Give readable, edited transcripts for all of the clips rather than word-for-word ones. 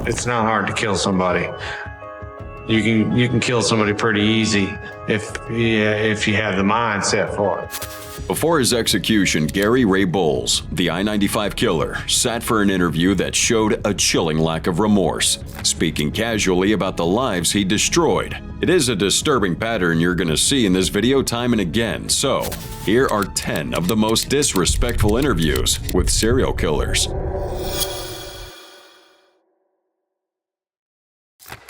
It's not hard to kill somebody. You can kill somebody pretty easy if you have the mindset for it. Before his execution, Gary Ray Bowles, the I-95 killer, sat for an interview that showed a chilling lack of remorse, speaking casually about the lives he destroyed. It is a disturbing pattern you're going to see in this video time and again, so here are 10 of the most disrespectful interviews with serial killers.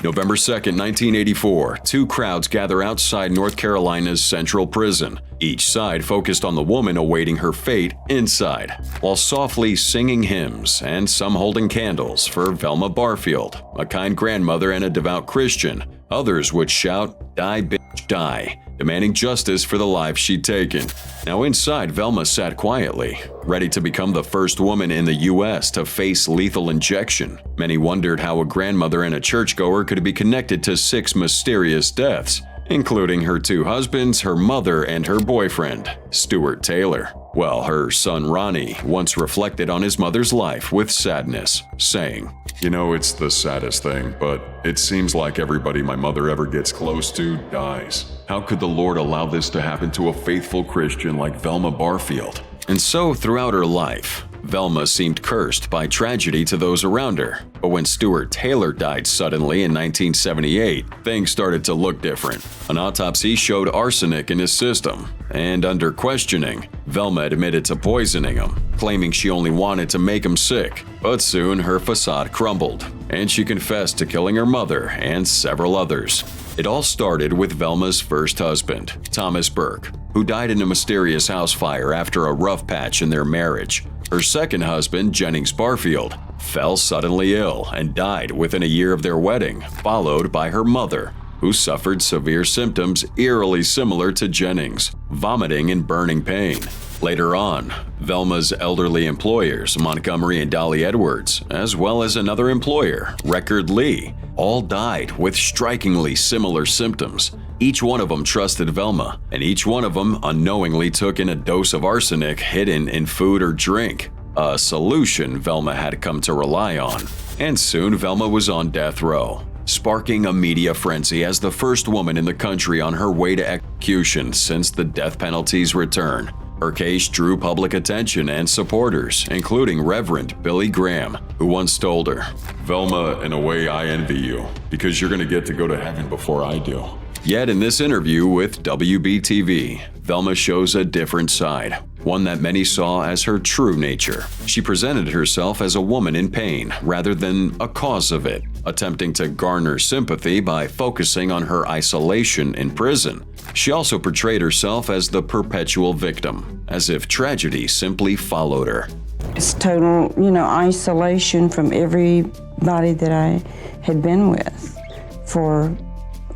November 2nd, 1984, two crowds gather outside North Carolina's Central Prison, each side focused on the woman awaiting her fate inside, while softly singing hymns and some holding candles for Velma Barfield, a kind grandmother and a devout Christian. Others would shout, "Die, bitch, die," demanding justice for the life she'd taken. Now inside, Velma sat quietly, ready to become the first woman in the U.S. to face lethal injection. Many wondered how a grandmother and a churchgoer could be connected to 6 mysterious deaths, including her 2 husbands, her mother, and her boyfriend, Stuart Taylor. Well, her son Ronnie once reflected on his mother's life with sadness, saying, "You know, it's the saddest thing, but it seems like everybody my mother ever gets close to dies. How could the Lord allow this to happen to a faithful Christian like Velma Barfield?" And so, throughout her life, Velma seemed cursed by tragedy to those around her. But when Stuart Taylor died suddenly in 1978, things started to look different. An autopsy showed arsenic in his system, and under questioning, Velma admitted to poisoning him, claiming she only wanted to make him sick. But soon her facade crumbled, and she confessed to killing her mother and several others. It all started with Velma's first husband, Thomas Burke, who died in a mysterious house fire after a rough patch in their marriage. Her second husband, Jennings Barfield, fell suddenly ill and died within a year of their wedding, followed by her mother, who suffered severe symptoms eerily similar to Jennings, vomiting and burning pain. Later on, Velma's elderly employers, Montgomery and Dolly Edwards, as well as another employer, Record Lee, all died with strikingly similar symptoms. Each one of them trusted Velma, and each one of them unknowingly took in a dose of arsenic hidden in food or drink, a solution Velma had come to rely on. And soon Velma was on death row, sparking a media frenzy as the first woman in the country on her way to execution since the death penalty's return. Her case drew public attention and supporters, including Reverend Billy Graham, who once told her, "Velma, in a way I envy you, because you're going to get to go to heaven before I do." Yet in this interview with WBTV, Velma shows a different side, one that many saw as her true nature. She presented herself as a woman in pain rather than a cause of it, attempting to garner sympathy by focusing on her isolation in prison. She also portrayed herself as the perpetual victim, as if tragedy simply followed her. It's total, isolation from everybody that I had been with for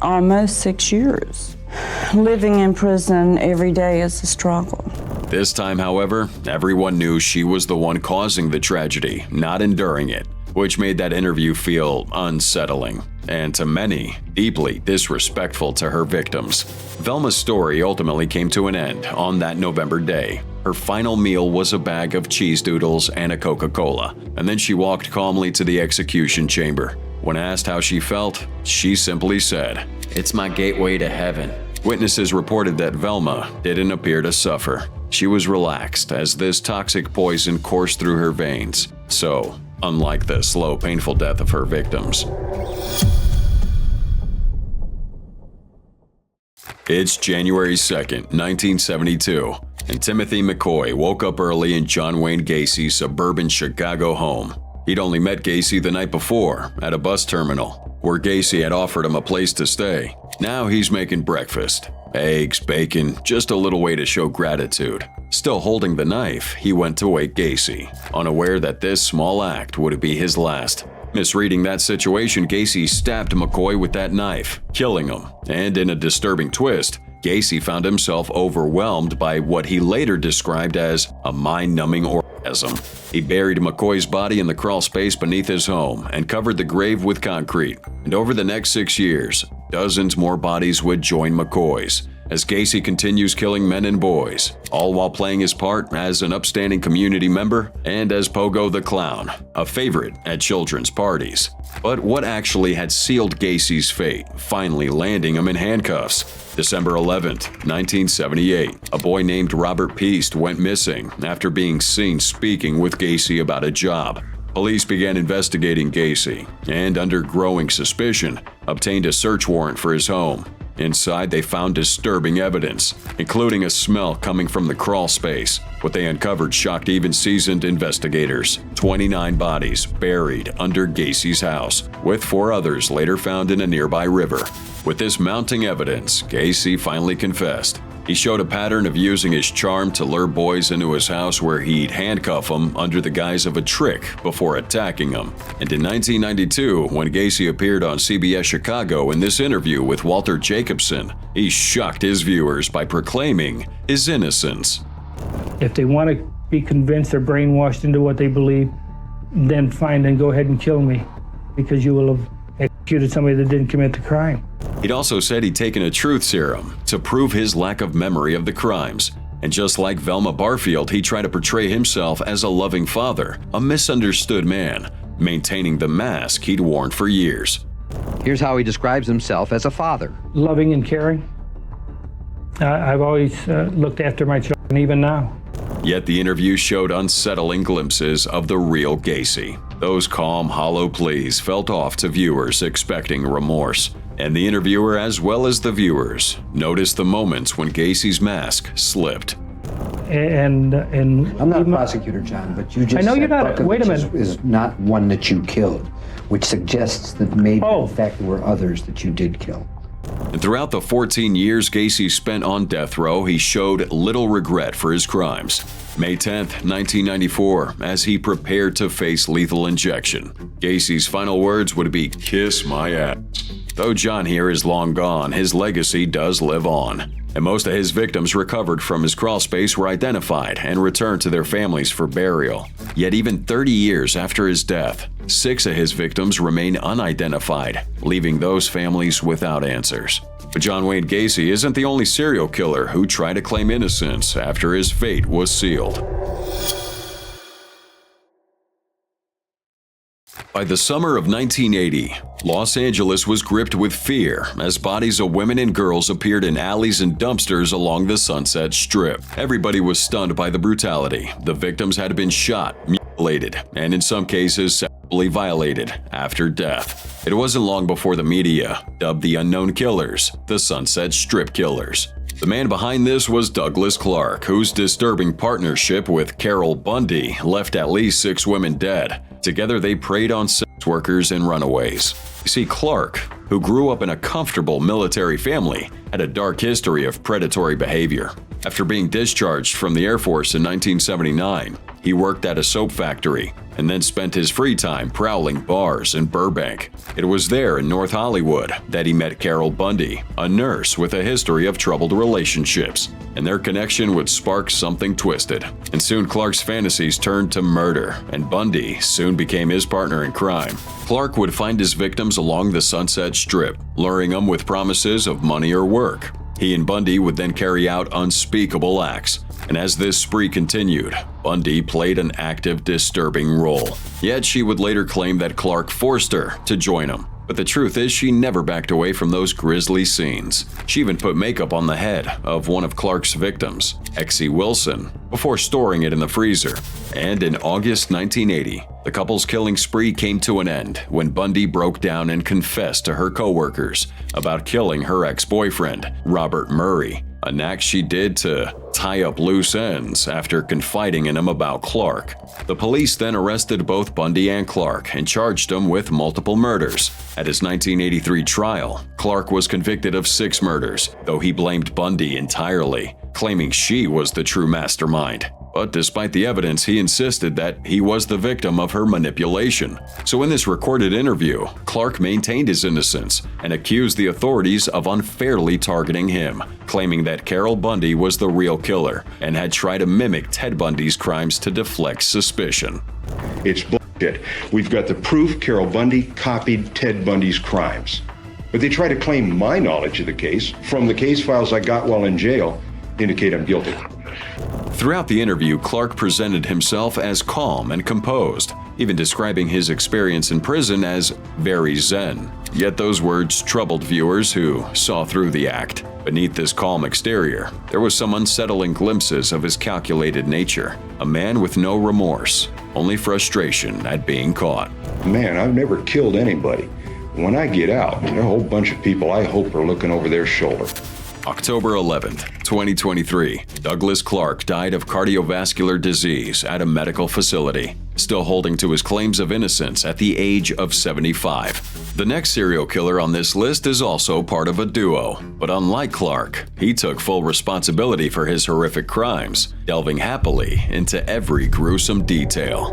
almost 6 years. Living in prison every day is a struggle. This time, however, everyone knew she was the one causing the tragedy, not enduring it, which made that interview feel unsettling, and to many, deeply disrespectful to her victims. Velma's story ultimately came to an end on that November day. Her final meal was a bag of cheese doodles and a Coca-Cola, and then she walked calmly to the execution chamber. When asked how she felt, she simply said, "It's my gateway to heaven." Witnesses reported that Velma didn't appear to suffer. She was relaxed as this toxic poison coursed through her veins. So, unlike the slow, painful death of her victims. It's January 2nd, 1972, and Timothy McCoy woke up early in John Wayne Gacy's suburban Chicago home. He'd only met Gacy the night before at a bus terminal, where Gacy had offered him a place to stay. Now he's making breakfast. Eggs, bacon, just a little way to show gratitude. Still holding the knife, he went to wake Gacy, unaware that this small act would be his last. Misreading that situation, Gacy stabbed McCoy with that knife, killing him. And in a disturbing twist, Gacy found himself overwhelmed by what he later described as a mind-numbing orgasm. He buried McCoy's body in the crawl space beneath his home and covered the grave with concrete. And over the next 6 years, dozens more bodies would join McCoy's, as Gacy continues killing men and boys, all while playing his part as an upstanding community member and as Pogo the Clown, a favorite at children's parties. But what actually had sealed Gacy's fate, finally landing him in handcuffs? December 11th, 1978, a boy named Robert Peast went missing after being seen speaking with Gacy about a job. Police began investigating Gacy and, under growing suspicion, obtained a search warrant for his home. Inside, they found disturbing evidence, including a smell coming from the crawl space. What they uncovered shocked even seasoned investigators. 29 bodies buried under Gacy's house, with 4 others later found in a nearby river. With this mounting evidence, Gacy finally confessed. He showed a pattern of using his charm to lure boys into his house where he'd handcuff them under the guise of a trick before attacking them. And in 1992, when Gacy appeared on CBS Chicago in this interview with Walter Jacobson, he shocked his viewers by proclaiming his innocence. If they want to be convinced or brainwashed into what they believe, then fine, then go ahead and kill me, because you will have executed somebody that didn't commit the crime. He'd also said he'd taken a truth serum to prove his lack of memory of the crimes. And just like Velma Barfield, he tried to portray himself as a loving father, a misunderstood man, maintaining the mask he'd worn for years. Here's how he describes himself as a father. Loving and caring. I've always looked after my children, even now. Yet the interview showed unsettling glimpses of the real Gacy. Those calm, hollow pleas felt off to viewers expecting remorse. And the interviewer, as well as the viewers, noticed the moments when Gacy's mask slipped. And I'm not a prosecutor, John, but you just I know said you're not. Wait a Buckovich minute. is not one that you killed, which suggests that maybe Oh. in fact there were others that you did kill. And throughout the 14 years Gacy spent on death row, he showed little regret for his crimes. May 10th, 1994, as he prepared to face lethal injection, Gacy's final words would be, "Kiss my ass." Though John here is long gone, his legacy does live on. And most of his victims recovered from his crawl space were identified and returned to their families for burial. Yet even 30 years after his death, 6 of his victims remain unidentified, leaving those families without answers. But John Wayne Gacy isn't the only serial killer who tried to claim innocence after his fate was sealed. By the summer of 1980, Los Angeles was gripped with fear as bodies of women and girls appeared in alleys and dumpsters along the Sunset Strip. Everybody was stunned by the brutality. The victims had been shot, mutilated, and in some cases sexually violated after death. It wasn't long before the media dubbed the unknown killers the Sunset Strip Killers. The man behind this was Douglas Clark, whose disturbing partnership with Carol Bundy left at least 6 women dead. Together they preyed on sex workers and runaways. You see, Clark, who grew up in a comfortable military family, had a dark history of predatory behavior. After being discharged from the Air Force in 1979, he worked at a soap factory and then spent his free time prowling bars in Burbank. It was there in North Hollywood that he met Carol Bundy, a nurse with a history of troubled relationships, and their connection would spark something twisted. And soon Clark's fantasies turned to murder, and Bundy soon became his partner in crime. Clark would find his victims along the Sunset Strip, luring them with promises of money or work. He and Bundy would then carry out unspeakable acts. And as this spree continued, Bundy played an active, disturbing role. Yet she would later claim that Clark forced her to join him. But the truth is, she never backed away from those grisly scenes. She even put makeup on the head of one of Clark's victims, Exie Wilson, before storing it in the freezer. And in August 1980, the couple's killing spree came to an end when Bundy broke down and confessed to her co-workers about killing her ex-boyfriend, Robert Murray, an act she did to tie up loose ends after confiding in him about Clark. The police then arrested both Bundy and Clark and charged them with multiple murders. At his 1983 trial, Clark was convicted of 6 murders, though he blamed Bundy entirely, claiming she was the true mastermind. But despite the evidence, he insisted that he was the victim of her manipulation. So in this recorded interview, Clark maintained his innocence and accused the authorities of unfairly targeting him, claiming that Carol Bundy was the real killer and had tried to mimic Ted Bundy's crimes to deflect suspicion. It's bullshit. We've got the proof Carol Bundy copied Ted Bundy's crimes. But they try to claim my knowledge of the case from the case files I got while in jail indicate I'm guilty. Throughout the interview, Clark presented himself as calm and composed, even describing his experience in prison as very zen. Yet those words troubled viewers who saw through the act. Beneath this calm exterior, there was some unsettling glimpses of his calculated nature. A man with no remorse, only frustration at being caught. Man, I've never killed anybody. When I get out, there are a whole bunch of people I hope are looking over their shoulder. October 11th, 2023, Douglas Clark died of cardiovascular disease at a medical facility, still holding to his claims of innocence at the age of 75. The next serial killer on this list is also part of a duo, but unlike Clark, he took full responsibility for his horrific crimes, delving happily into every gruesome detail.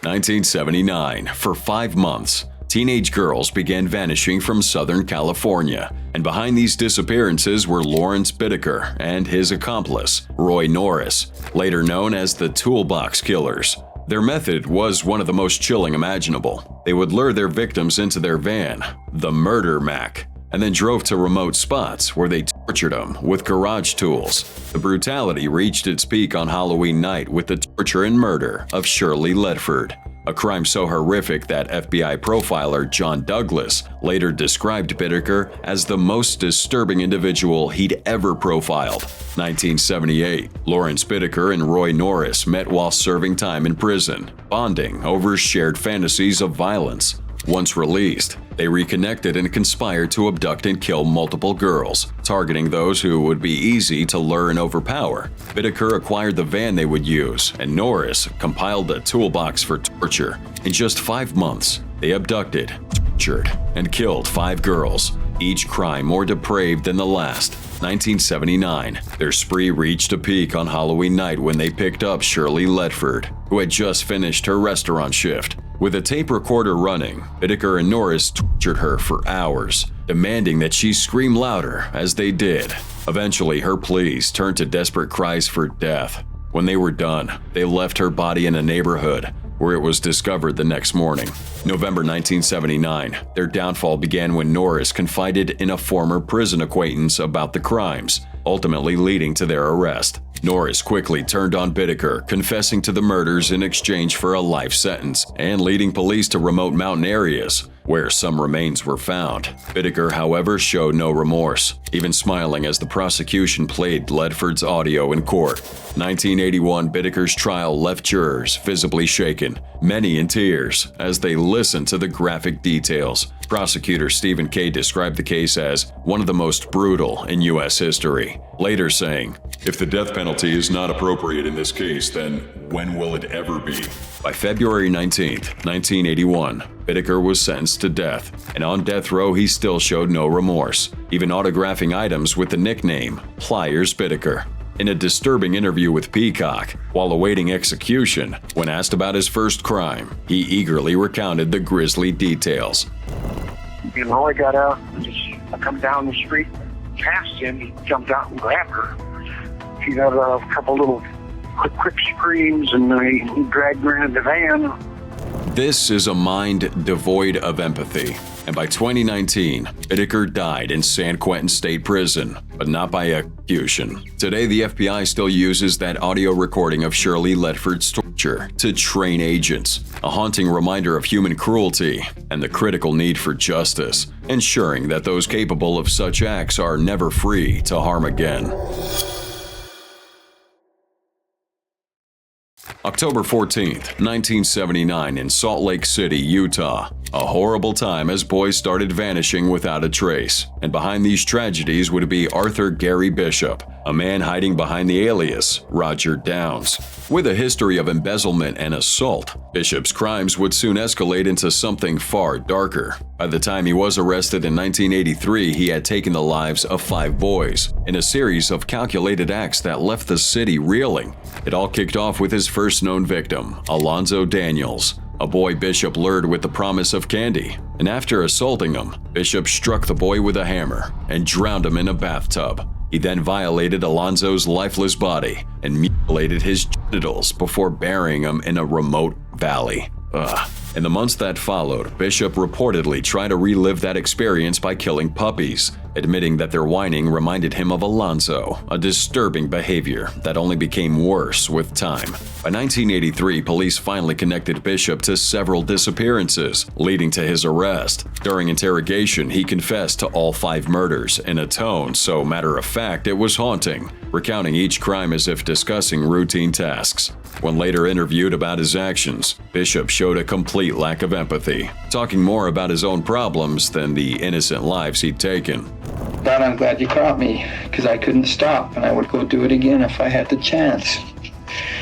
1979, for 5 months, teenage girls began vanishing from Southern California, and behind these disappearances were Lawrence Bittaker and his accomplice, Roy Norris, later known as the Toolbox Killers. Their method was one of the most chilling imaginable. They would lure their victims into their van, the Murder Mac, and then drove to remote spots where they tortured them with garage tools. The brutality reached its peak on Halloween night with the torture and murder of Shirley Ledford, a crime so horrific that FBI profiler John Douglas later described Bittaker as the most disturbing individual he'd ever profiled. 1978, Lawrence Bittaker and Roy Norris met while serving time in prison, bonding over shared fantasies of violence. Once released, they reconnected and conspired to abduct and kill multiple girls, targeting those who would be easy to lure and overpower. Bittaker acquired the van they would use, and Norris compiled a toolbox for torture. In just 5 months, they abducted, tortured, and killed 5 girls, each crime more depraved than the last. 1979, their spree reached a peak on Halloween night when they picked up Shirley Ledford, who had just finished her restaurant shift. With a tape recorder running, Bittaker and Norris tortured her for hours, demanding that she scream louder as they did. Eventually, her pleas turned to desperate cries for death. When they were done, they left her body in a neighborhood where it was discovered the next morning. November 1979, their downfall began when Norris confided in a former prison acquaintance about the crimes, ultimately leading to their arrest. Norris quickly turned on Bittaker, confessing to the murders in exchange for a life sentence and leading police to remote mountain areas where some remains were found. Bittaker, however, showed no remorse, even smiling as the prosecution played Ledford's audio in court. 1981, Bittaker's trial left jurors visibly shaken, many in tears, as they listened to the graphic details. Prosecutor Stephen Kay described the case as one of the most brutal in U.S. history, later saying, If the death penalty is not appropriate in this case, then when will it ever be? By February 19, 1981, Bittaker was sentenced to death, and on death row he still showed no remorse, even autographing items with the nickname Pliers Bittaker. In a disturbing interview with Peacock, while awaiting execution, when asked about his first crime, he eagerly recounted the grisly details. And Roy got out, I come down the street past him, he jumped out and grabbed her. She got a couple little quick screams, and he dragged her into the van. This is a mind devoid of empathy, and by 2019, Bittaker died in San Quentin State Prison, but not by execution. Today, the FBI still uses that audio recording of Shirley Ledford's torture to train agents, a haunting reminder of human cruelty and the critical need for justice, ensuring that those capable of such acts are never free to harm again. October 14, 1979, in Salt Lake City, Utah. A horrible time as boys started vanishing without a trace. And behind these tragedies would be Arthur Gary Bishop, a man hiding behind the alias Roger Downs. With a history of embezzlement and assault, Bishop's crimes would soon escalate into something far darker. By the time he was arrested in 1983, he had taken the lives of 5 boys in a series of calculated acts that left the city reeling. It all kicked off with his first known victim, Alonzo Daniels, a boy Bishop lured with the promise of candy. And after assaulting him, Bishop struck the boy with a hammer and drowned him in a bathtub. He then violated Alonzo's lifeless body and mutilated his genitals before burying him in a remote valley. In the months that followed, Bishop reportedly tried to relive that experience by killing puppies, admitting that their whining reminded him of Alonzo, a disturbing behavior that only became worse with time. By 1983, police finally connected Bishop to several disappearances, leading to his arrest. During interrogation, he confessed to all 5 murders in a tone so matter-of-fact it was haunting, recounting each crime as if discussing routine tasks. When later interviewed about his actions, Bishop showed a complete lack of empathy, talking more about his own problems than the innocent lives he'd taken. Don, I'm glad you caught me, because I couldn't stop, and I would go do it again if I had the chance.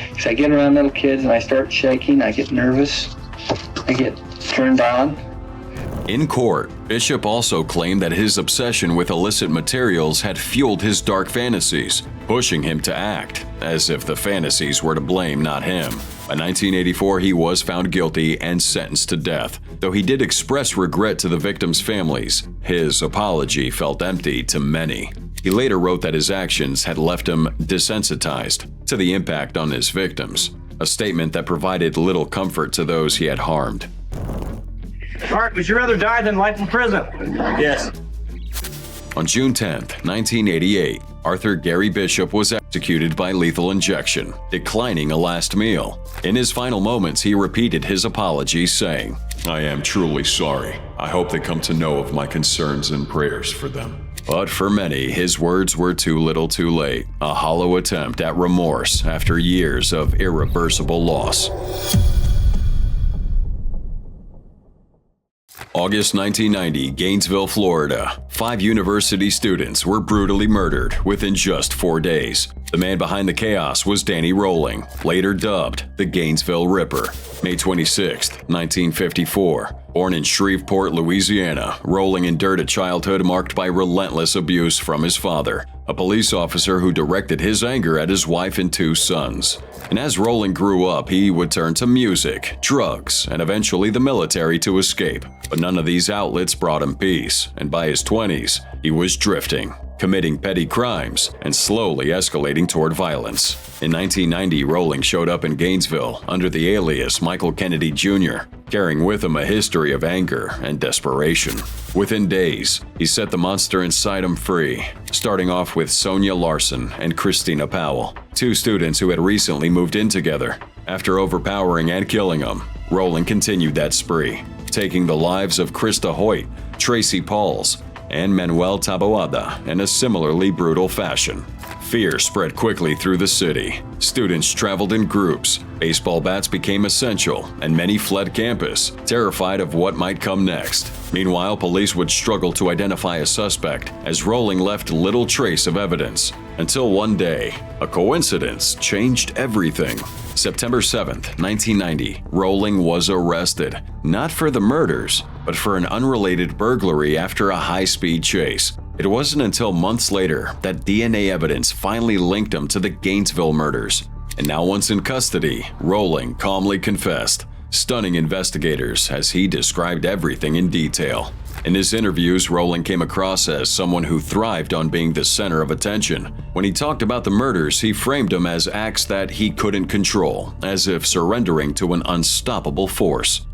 Because I get around little kids and I start shaking, I get nervous, I get turned on. In court, Bishop also claimed that his obsession with illicit materials had fueled his dark fantasies, pushing him to act, as if the fantasies were to blame, not him. By 1984, he was found guilty and sentenced to death. Though he did express regret to the victims' families, his apology felt empty to many. He later wrote that his actions had left him desensitized to the impact on his victims, a statement that provided little comfort to those he had harmed. Art, would you rather die than life in prison? Yes. On June 10, 1988, Arthur Gary Bishop was executed by lethal injection, declining a last meal. In his final moments, he repeated his apology, saying, I am truly sorry. I hope they come to know of my concerns and prayers for them. But for many, his words were too little too late, a hollow attempt at remorse after years of irreversible loss. August 1990, Gainesville, Florida. 5 university students were brutally murdered within just 4 days. The man behind the chaos was Danny Rowling, later dubbed the Gainesville Ripper. May 26, 1954. Born in Shreveport, Louisiana, Rowling endured a childhood marked by relentless abuse from his father, a police officer who directed his anger at his wife and 2 sons. And as Rowling grew up, he would turn to music, drugs, and eventually the military to escape. But none of these outlets brought him peace, and by his 20s, he was drifting, committing petty crimes, and slowly escalating toward violence. In 1990, Rowling showed up in Gainesville under the alias Michael Kennedy Jr., carrying with him a history of anger and desperation. Within days, he set the monster inside him free, starting off with Sonia Larson and Christina Powell, 2 students who had recently moved in together. After overpowering and killing them, Rowling continued that spree, taking the lives of Krista Hoyt, Tracy Pauls, and Manuel Taboada in a similarly brutal fashion. Fear spread quickly through the city. Students traveled in groups, baseball bats became essential, and many fled campus, terrified of what might come next. Meanwhile, police would struggle to identify a suspect, as Rowling left little trace of evidence. Until one day, a coincidence changed everything. September 7, 1990, Rowling was arrested, not for the murders, but for an unrelated burglary after a high-speed chase. It wasn't until months later that DNA evidence finally linked him to the Gainesville murders. And now once in custody, Rowling calmly confessed, stunning investigators as he described everything in detail. In his interviews, Rowling came across as someone who thrived on being the center of attention. When he talked about the murders, he framed them as acts that he couldn't control, as if surrendering to an unstoppable force.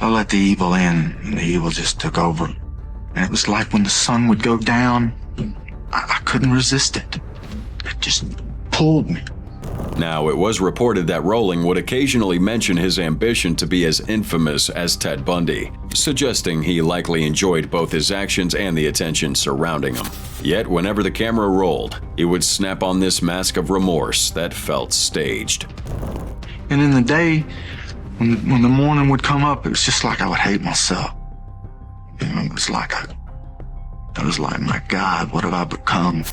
I let the evil in, and the evil just took over. And it was like when the sun would go down, I couldn't resist it. It just pulled me. Now, it was reported that Rowling would occasionally mention his ambition to be as infamous as Ted Bundy, suggesting he likely enjoyed both his actions and the attention surrounding him. Yet, whenever the camera rolled, he would snap on this mask of remorse that felt staged. And in the day, when the morning would come up, it was just like I would hate myself. It was like my God, what have I become?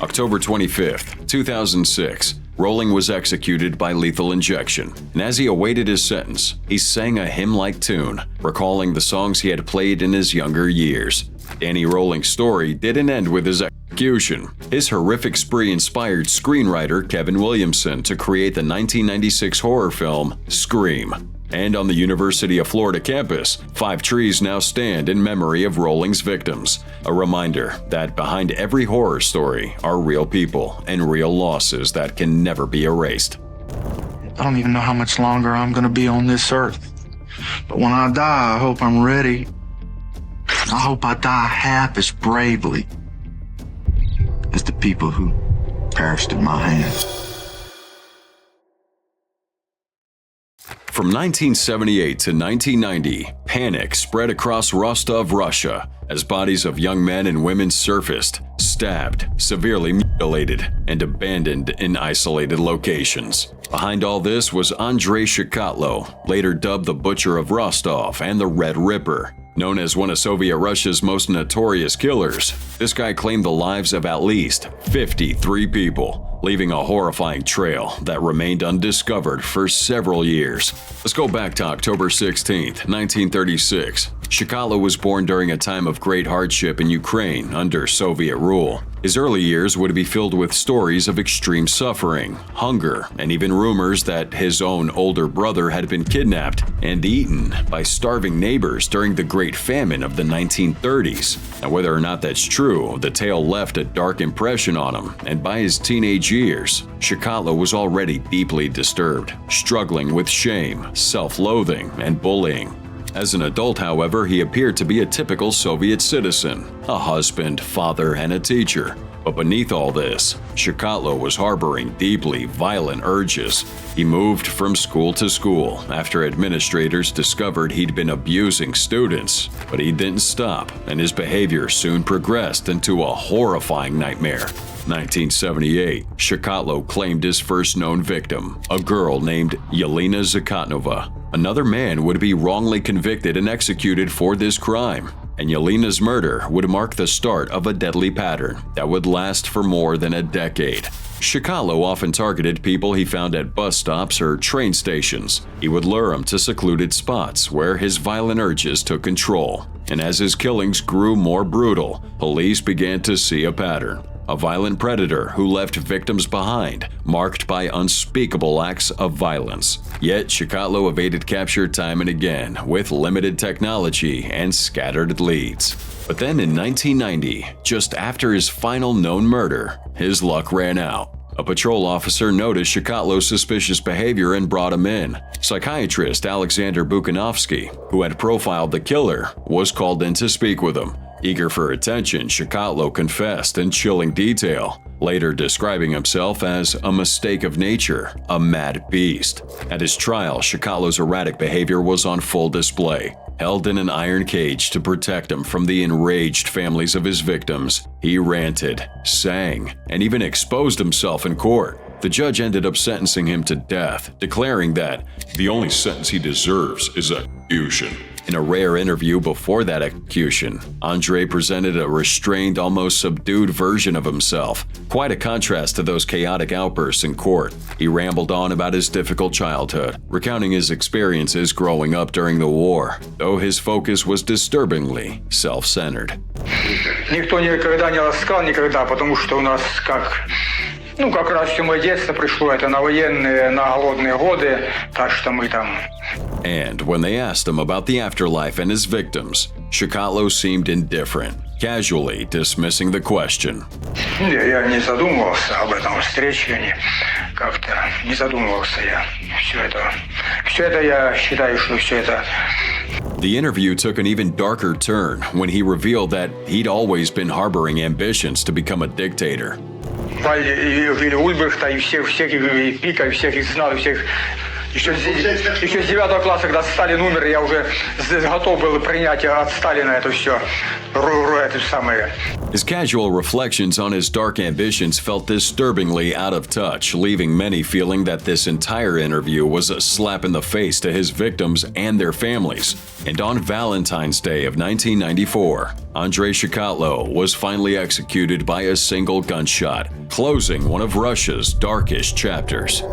October 25th, 2006, Rowling was executed by lethal injection, and as he awaited his sentence, he sang a hymn-like tune, recalling the songs he had played in his younger years. Danny Rowling's story didn't end with his execution. His horrific spree inspired screenwriter Kevin Williamson to create the 1996 horror film Scream. And on the University of Florida campus, 5 trees now stand in memory of Rowling's victims, a reminder that behind every horror story are real people and real losses that can never be erased. I don't even know how much longer I'm going to be on this earth. But when I die, I hope I'm ready. I hope I die half as bravely as the people who perished in my hands. From 1978 to 1990, panic spread across Rostov, Russia, as bodies of young men and women surfaced, stabbed, severely mutilated, and abandoned in isolated locations. Behind all this was Andrei Chikatlo, later dubbed the Butcher of Rostov and the Red Ripper. Known as one of Soviet Russia's most notorious killers, this guy claimed the lives of at least 53 people, leaving a horrifying trail that remained undiscovered for several years. Let's go back to October 16, 1936. Chikatlo was born during a time of great hardship in Ukraine under Soviet rule. His early years would be filled with stories of extreme suffering, hunger, and even rumors that his own older brother had been kidnapped and eaten by starving neighbors during the Great Famine of the 1930s. Now, whether or not that's true, the tale left a dark impression on him, and by his teenage years, Chikatlo was already deeply disturbed, struggling with shame, self-loathing, and bullying. As an adult, however, he appeared to be a typical Soviet citizen, a husband, father, and a teacher. But beneath all this, Chikatlo was harboring deeply violent urges. He moved from school to school after administrators discovered he'd been abusing students. But he didn't stop, and his behavior soon progressed into a horrifying nightmare. 1978, Chikatlo claimed his first known victim, a girl named Yelena Zakotnova. Another man would be wrongly convicted and executed for this crime, and Yelena's murder would mark the start of a deadly pattern that would last for more than a decade. Chikatlo often targeted people he found at bus stops or train stations. He would lure them to secluded spots where his violent urges took control. And as his killings grew more brutal, police began to see a pattern. A violent predator who left victims behind, marked by unspeakable acts of violence. Yet Chikatlo evaded capture time and again with limited technology and scattered leads. But then in 1990, just after his final known murder, his luck ran out. A patrol officer noticed Chikatlo's suspicious behavior and brought him in. Psychiatrist Alexander Bukanovsky, who had profiled the killer, was called in to speak with him. Eager for attention, Chikatlo confessed in chilling detail, later describing himself as a mistake of nature, a mad beast. At his trial, Chikatlo's erratic behavior was on full display. Held in an iron cage to protect him from the enraged families of his victims, he ranted, sang, and even exposed himself in court. The judge ended up sentencing him to death, declaring that the only sentence he deserves is execution. In a rare interview before that execution, Andrei presented a restrained, almost subdued version of himself, quite a contrast to those chaotic outbursts in court. He rambled on about his difficult childhood, recounting his experiences growing up during the war, though his focus was disturbingly self-centered. Никто никогда не ласкал, никогда, потому что у нас как раз все мое детство пришло, это на военные, на голодные годы, так что мы там. And when they asked him about the afterlife and his victims, Chikatlo seemed indifferent, casually dismissing the question. Я не задумывался об этом встрече, как-то не задумывался я. Все это я считаю, что все это. The interview took an even darker turn when he revealed that he'd always been harboring ambitions to become a dictator. Или Ульбрихта, и всех и Пика, и всех их знал, и всех. Еще с 9 класса, когда Сталин умер, я уже готов был принять от Сталина это все, это самое. His casual reflections on his dark ambitions felt disturbingly out of touch, leaving many feeling that this entire interview was a slap in the face to his victims and their families. And on Valentine's Day of 1994, Andrei Chikatlo was finally executed by a single gunshot, closing one of Russia's darkest chapters.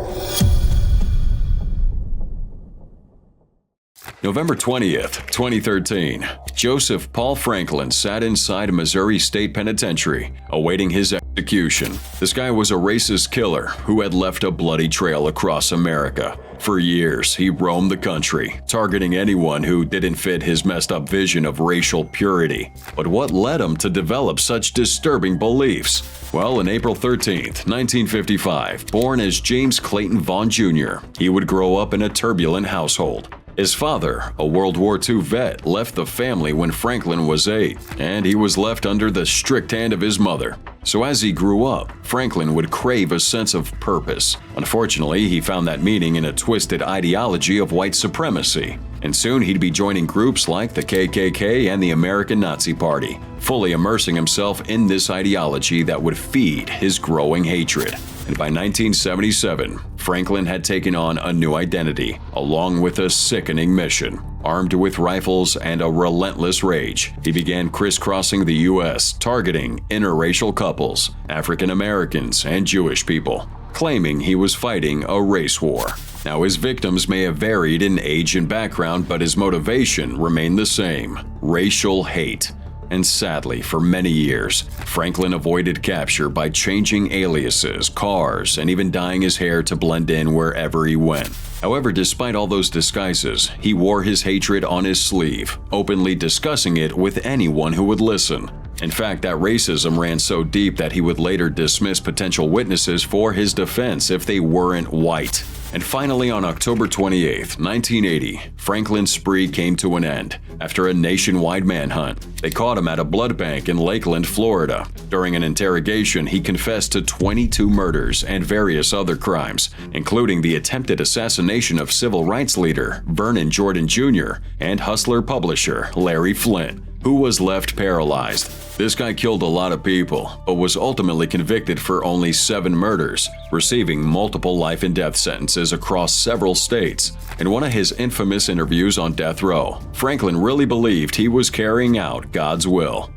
November 20th, 2013, Joseph Paul Franklin sat inside a Missouri State Penitentiary, awaiting his execution. This guy was a racist killer who had left a bloody trail across America. For years, he roamed the country, targeting anyone who didn't fit his messed up vision of racial purity. But what led him to develop such disturbing beliefs? Well, on April 13th, 1955, born as James Clayton Vaughn Jr., he would grow up in a turbulent household. His father, a World War II vet, left the family when Franklin was 8, and he was left under the strict hand of his mother. So as he grew up, Franklin would crave a sense of purpose. Unfortunately, he found that meaning in a twisted ideology of white supremacy, and soon he'd be joining groups like the KKK and the American Nazi Party, fully immersing himself in this ideology that would feed his growing hatred. And by 1977, Franklin had taken on a new identity, along with a sickening mission. Armed with rifles and a relentless rage, he began crisscrossing the U.S., targeting interracial couples, African Americans, and Jewish people, claiming he was fighting a race war. Now, his victims may have varied in age and background, but his motivation remained the same: racial hate. And sadly, for many years, Franklin avoided capture by changing aliases, cars, and even dyeing his hair to blend in wherever he went. However, despite all those disguises, he wore his hatred on his sleeve, openly discussing it with anyone who would listen. In fact, that racism ran so deep that he would later dismiss potential witnesses for his defense if they weren't white. And finally, on October 28, 1980, Franklin's spree came to an end after a nationwide manhunt. They caught him at a blood bank in Lakeland, Florida. During an interrogation, he confessed to 22 murders and various other crimes, including the attempted assassination of civil rights leader Vernon Jordan Jr. and Hustler publisher Larry Flint, who was left paralyzed. This guy killed a lot of people, but was ultimately convicted for only 7 murders, receiving multiple life and death sentences across several states. In one of his infamous interviews on death row, Franklin really believed he was carrying out God's will.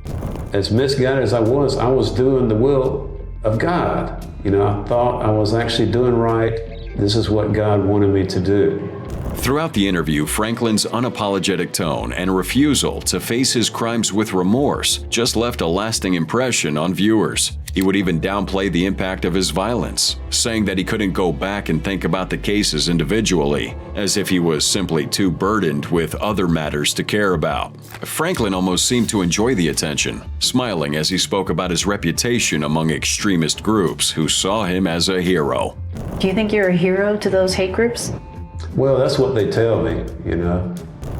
As misguided as I was doing the will of God. I thought I was actually doing right. This is what God wanted me to do. Throughout the interview, Franklin's unapologetic tone and refusal to face his crimes with remorse just left a lasting impression on viewers. He would even downplay the impact of his violence, saying that he couldn't go back and think about the cases individually, as if he was simply too burdened with other matters to care about. Franklin almost seemed to enjoy the attention, smiling as he spoke about his reputation among extremist groups who saw him as a hero. Do you think you're a hero to those hate groups? Well, that's what they tell me,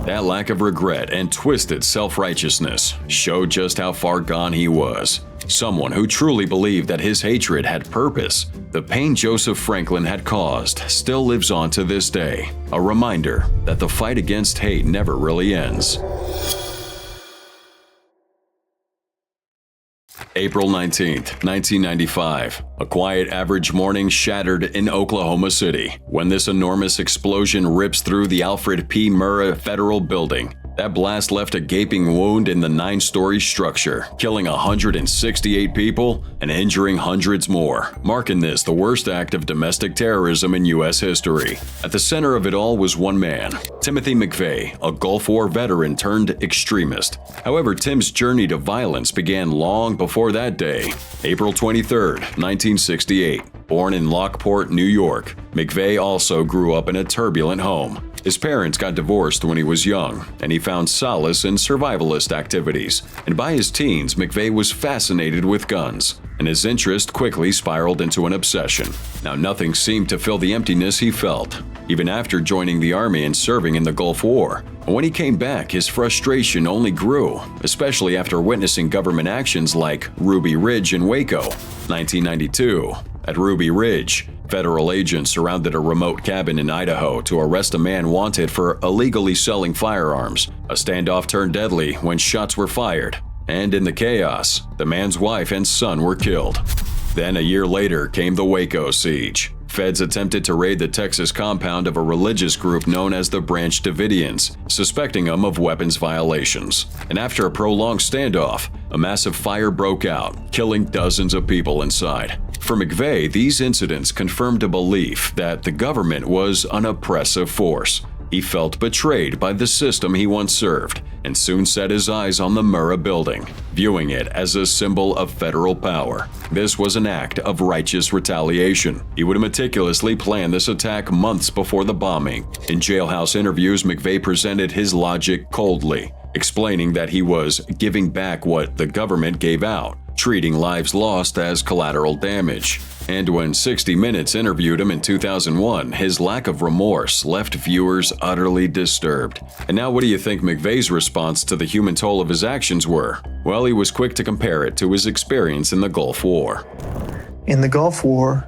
That lack of regret and twisted self-righteousness showed just how far gone he was. Someone who truly believed that his hatred had purpose. The pain Joseph Franklin had caused still lives on to this day, a reminder that the fight against hate never really ends. April 19, 1995. A quiet, average morning shattered in Oklahoma City when this enormous explosion rips through the Alfred P. Murrah Federal Building. That blast left a gaping wound in the 9-story structure, killing 168 people and injuring hundreds more, marking this the worst act of domestic terrorism in U.S. history. At the center of it all was one man, Timothy McVey, a Gulf War veteran turned extremist. However, Tim's journey to violence began long before that day. April 23, 1968. Born in Lockport, New York, McVey also grew up in a turbulent home. His parents got divorced when he was young, and he found solace in survivalist activities. And by his teens, McVey was fascinated with guns, and his interest quickly spiraled into an obsession. Now, nothing seemed to fill the emptiness he felt, even after joining the Army and serving in the Gulf War. And when he came back, his frustration only grew, especially after witnessing government actions like Ruby Ridge in Waco. 1992. At Ruby Ridge, federal agents surrounded a remote cabin in Idaho to arrest a man wanted for illegally selling firearms. A standoff turned deadly when shots were fired, and in the chaos, the man's wife and son were killed. Then a year later came the Waco siege. Feds attempted to raid the Texas compound of a religious group known as the Branch Davidians, suspecting them of weapons violations. And after a prolonged standoff, a massive fire broke out, killing dozens of people inside. For McVey, these incidents confirmed a belief that the government was an oppressive force. He felt betrayed by the system he once served, and soon set his eyes on the Murrah building, viewing it as a symbol of federal power. This was an act of righteous retaliation. He would meticulously plan this attack months before the bombing. In jailhouse interviews, McVey presented his logic coldly, explaining that he was giving back what the government gave out, treating lives lost as collateral damage. And when 60 Minutes interviewed him in 2001, his lack of remorse left viewers utterly disturbed. And now what do you think McVey's response to the human toll of his actions were? Well, he was quick to compare it to his experience in the Gulf War. In the Gulf War,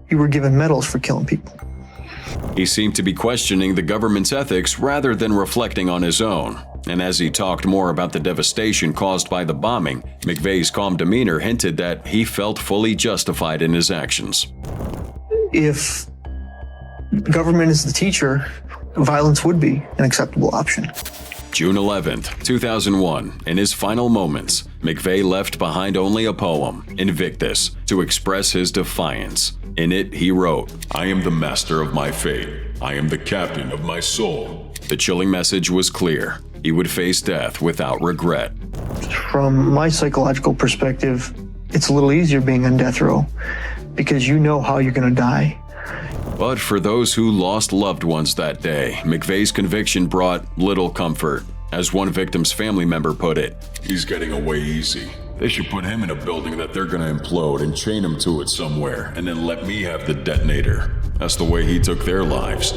you were given medals for killing people. He seemed to be questioning the government's ethics rather than reflecting on his own. And as he talked more about the devastation caused by the bombing, McVey's calm demeanor hinted that he felt fully justified in his actions. If government is the teacher, violence would be an acceptable option. June 11th, 2001, in his final moments, McVey left behind only a poem, Invictus, to express his defiance. In it, he wrote, "I am the master of my fate. I am the captain of my soul." The chilling message was clear. He would face death without regret. From my psychological perspective, it's a little easier being on death row because you know how you're going to die. But for those who lost loved ones that day, McVey's conviction brought little comfort. As one victim's family member put it, "He's getting away easy. They should put him in a building that they're gonna implode and chain him to it somewhere, and then let me have the detonator. That's the way he took their lives."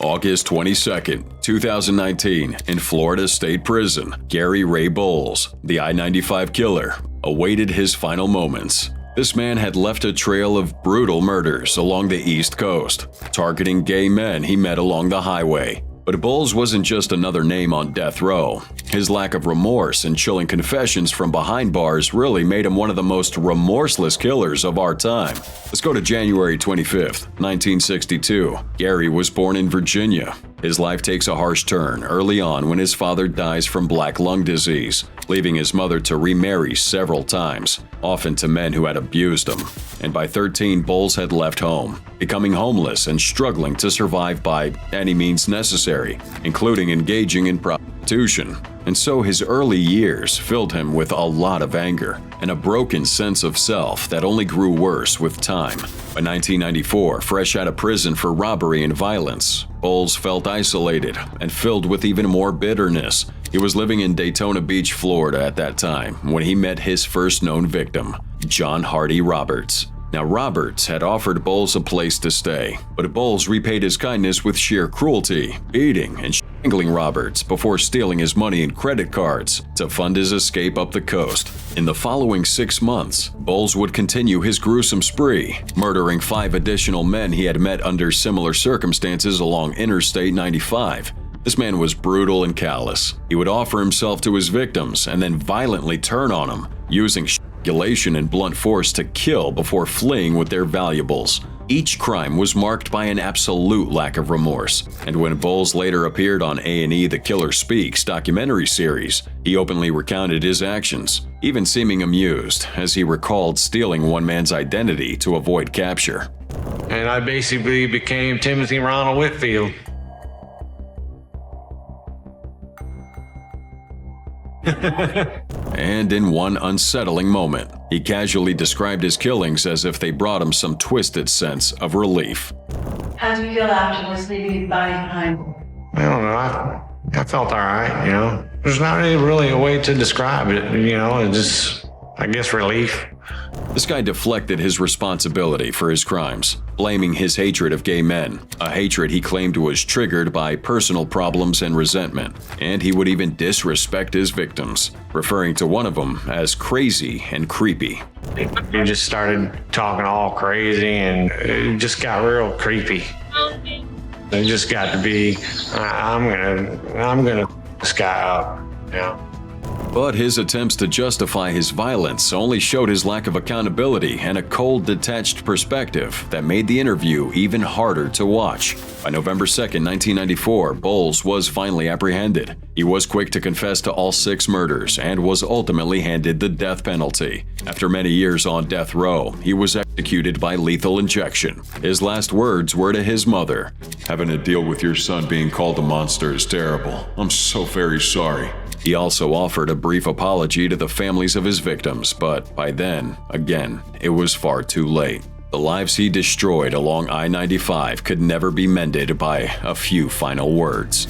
August 22nd, 2019, in Florida State Prison, Gary Ray Bowles, the I-95 killer, awaited his final moments. This man had left a trail of brutal murders along the East Coast, targeting gay men he met along the highway. But Bowles wasn't just another name on death row. His lack of remorse and chilling confessions from behind bars really made him one of the most remorseless killers of our time. Let's go to January 25th, 1962. Gary was born in Virginia. His life takes a harsh turn early on when his father dies from black lung disease, leaving his mother to remarry several times, often to men who had abused him. And by 13, Bowles had left home, becoming homeless and struggling to survive by any means necessary, including engaging in prostitution. And so his early years filled him with a lot of anger and a broken sense of self that only grew worse with time. By 1994, fresh out of prison for robbery and violence, Bowles felt isolated and filled with even more bitterness. He was living in Daytona Beach, Florida at that time when he met his first known victim, John Hardy Roberts. Now, Roberts had offered Bowles a place to stay, but Bowles repaid his kindness with sheer cruelty, beating and strangling Roberts before stealing his money and credit cards to fund his escape up the coast. In the following 6 months, Bowles would continue his gruesome spree, murdering 5 additional men he had met under similar circumstances along Interstate 95. This man was brutal and callous. He would offer himself to his victims and then violently turn on them, using strangulation and blunt force to kill before fleeing with their valuables. Each crime was marked by an absolute lack of remorse, and when Bowles later appeared on A&E The Killer Speaks documentary series, he openly recounted his actions, even seeming amused as he recalled stealing one man's identity to avoid capture. And I basically became Timothy Ronald Whitfield. And in one unsettling moment, he casually described his killings as if they brought him some twisted sense of relief. How do you feel afterwards leaving your body behind? I don't know. I felt all right, you know. There's not really a way to describe it, you know. It just, I guess, relief. This guy deflected his responsibility for his crimes, blaming his hatred of gay men, a hatred he claimed was triggered by personal problems and resentment. And he would even disrespect his victims, referring to one of them as crazy and creepy. He just started talking all crazy and it just got real creepy. It just got to be, I'm gonna this guy up, you know. But his attempts to justify his violence only showed his lack of accountability and a cold, detached perspective that made the interview even harder to watch. By November 2nd, 1994, Bowles was finally apprehended. He was quick to confess to all 6 murders and was ultimately handed the death penalty. After many years on death row, he was executed by lethal injection. His last words were to his mother, "Having to deal with your son being called a monster is terrible. I'm so very sorry." He also offered a brief apology to the families of his victims, but by then, again, it was far too late. The lives he destroyed along I-95 could never be mended by a few final words.